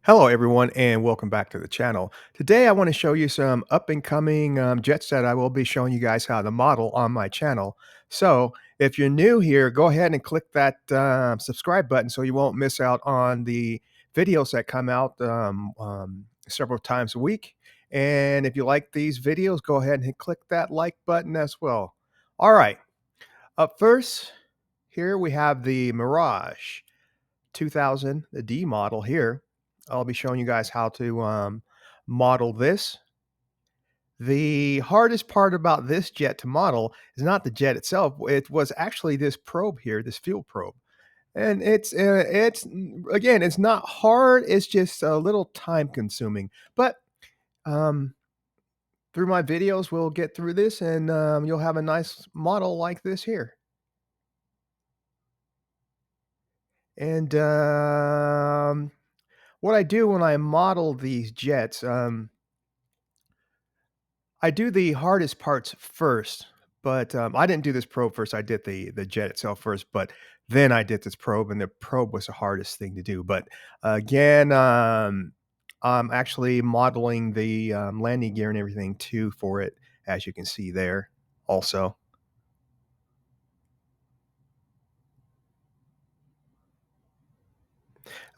Hello, everyone, and welcome back to the channel. Today, I want to show you some up and coming jets that I will be showing you guys how to model on my channel. So, if you're new here, go ahead and click that subscribe button so you won't miss out on the videos that come out several times a week. And if you like these videos, go ahead and click that like button as well. All right, up first, here we have the Mirage 2000, the D model here. I'll be showing you guys how to model this. The hardest part about this jet to model is not the jet itself. It was actually this probe here, this fuel probe. And again, it's not hard. It's just a little time consuming. But um, through my videos, we'll get through this and you'll have a nice model like this here. And what I do when I model these jets, I do the hardest parts first, but, I didn't do this probe first, I did the jet itself first, but then I did this probe, and the probe was the hardest thing to do, but, again, I'm actually modeling the, landing gear and everything too for it, as you can see there also.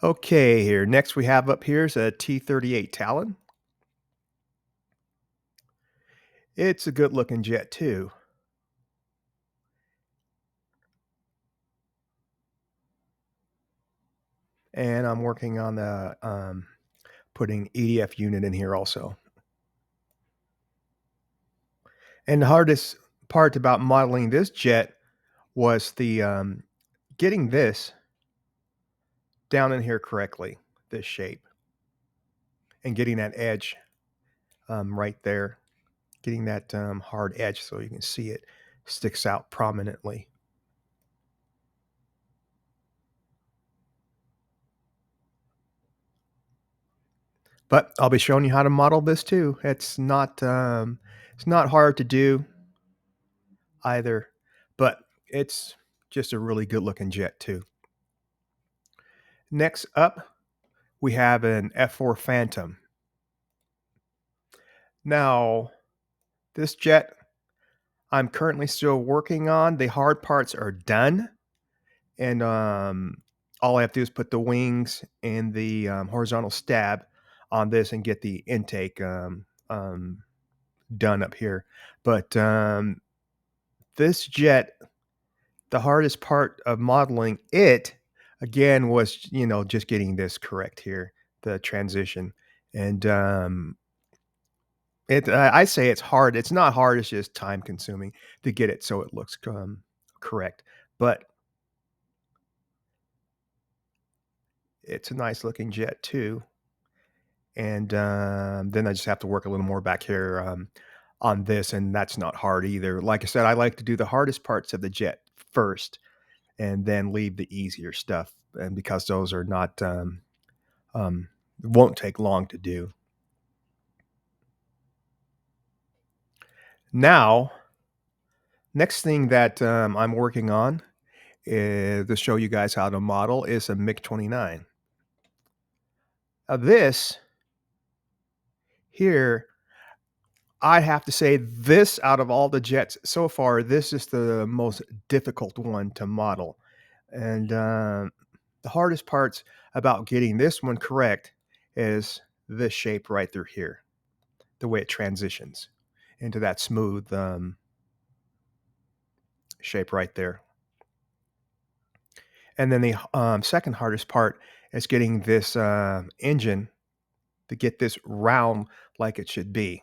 Okay, here, next we have up here is a T-38 Talon. It's a good looking jet too, and I'm working on the, putting EDF unit in here also. And the hardest part about modeling this jet was the getting this down in here correctly, this shape, and getting that edge right there, getting that hard edge so you can see it sticks out prominently. But I'll be showing you how to model this too. It's not hard to do either, but it's just a really good looking jet too. Next up, we have an F4 Phantom. Now, this jet I'm currently still working on. The hard parts are done, and all I have to do is put the wings and the horizontal stab on this and get the intake done up here. But this jet, the hardest part of modeling it again was just getting this correct here, the transition, and I say it's hard. It's not hard, it's just time consuming to get it so it looks, correct, but it's a nice looking jet too, and, then I just have to work a little more back here, on this, and that's not hard either. Like I said, I like to do the hardest parts of the jet first and then leave the easier stuff, and because those are not, um won't take long to do. Now, next thing that, I'm working on to show you guys how to model is a MiG-29. Now this here, I have to say this out of all the jets so far, this is the most difficult one to model. And the hardest parts about getting this one correct is this shape right through here, the way it transitions into that smooth shape right there. And then the second hardest part is getting this engine to get this round like it should be.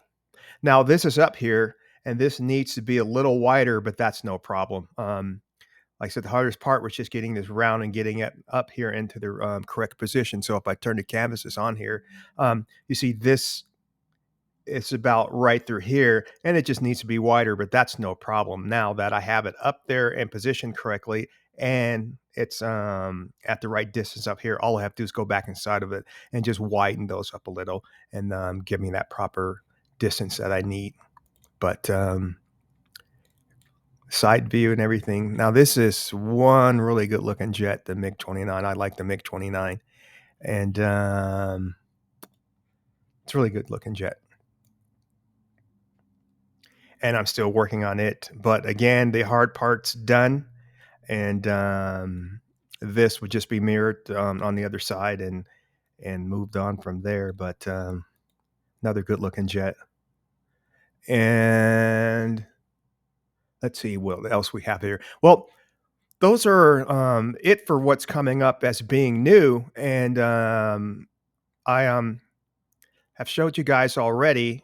Now this is up here, and this needs to be a little wider, but that's no problem. Like I said, the hardest part was just getting this round and getting it up here into the correct position. So if I turn the canvases on here, you see this, it's about right through here, and it just needs to be wider, but that's no problem now that I have it up there and positioned correctly, and it's at the right distance up here. All I have to do is go back inside of it and just widen those up a little and give me that proper distance that I need. But side view and everything. Now this is one really good looking jet, the MiG-29. I like the MiG-29. and it's a really good looking jet. And I'm still working on it. But again, the hard part's done, and this would just be mirrored on the other side and moved on from there. But another good looking jet. And let's see what else we have here. Well, those are it for what's coming up as being new, and I have showed you guys already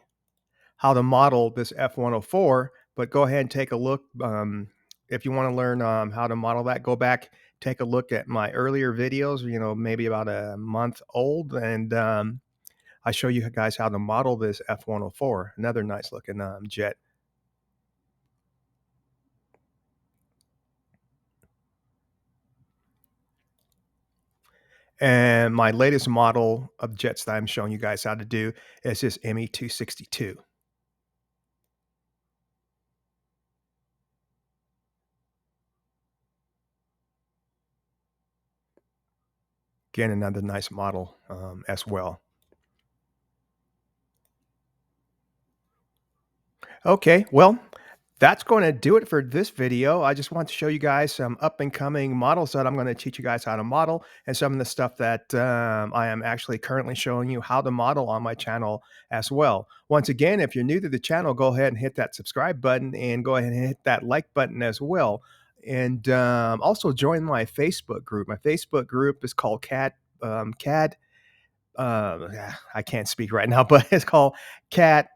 how to model this F-104, but go ahead and take a look. If you want to learn how to model that, go back, take a look at my earlier videos, maybe about a month old, and I show you guys how to model this F-104, another nice looking jet. And my latest model of jets that I'm showing you guys how to do is this ME-262. Again, another nice model as well. Okay, well, that's going to do it for this video. I just want to show you guys some up and coming models that I'm going to teach you guys how to model, and some of the stuff that I am actually currently showing you how to model on my channel as well. Once again, if you're new to the channel, go ahead and hit that subscribe button and go ahead and hit that like button as well. And also join my Facebook group. My Facebook group is called CAD. I can't speak right now, but it's called CAD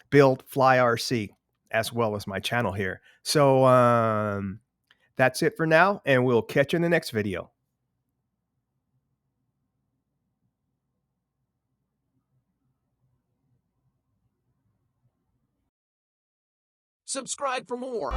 Build Fly RC, as well as my channel here. So that's it for now, and we'll catch you in the next video. Subscribe for more.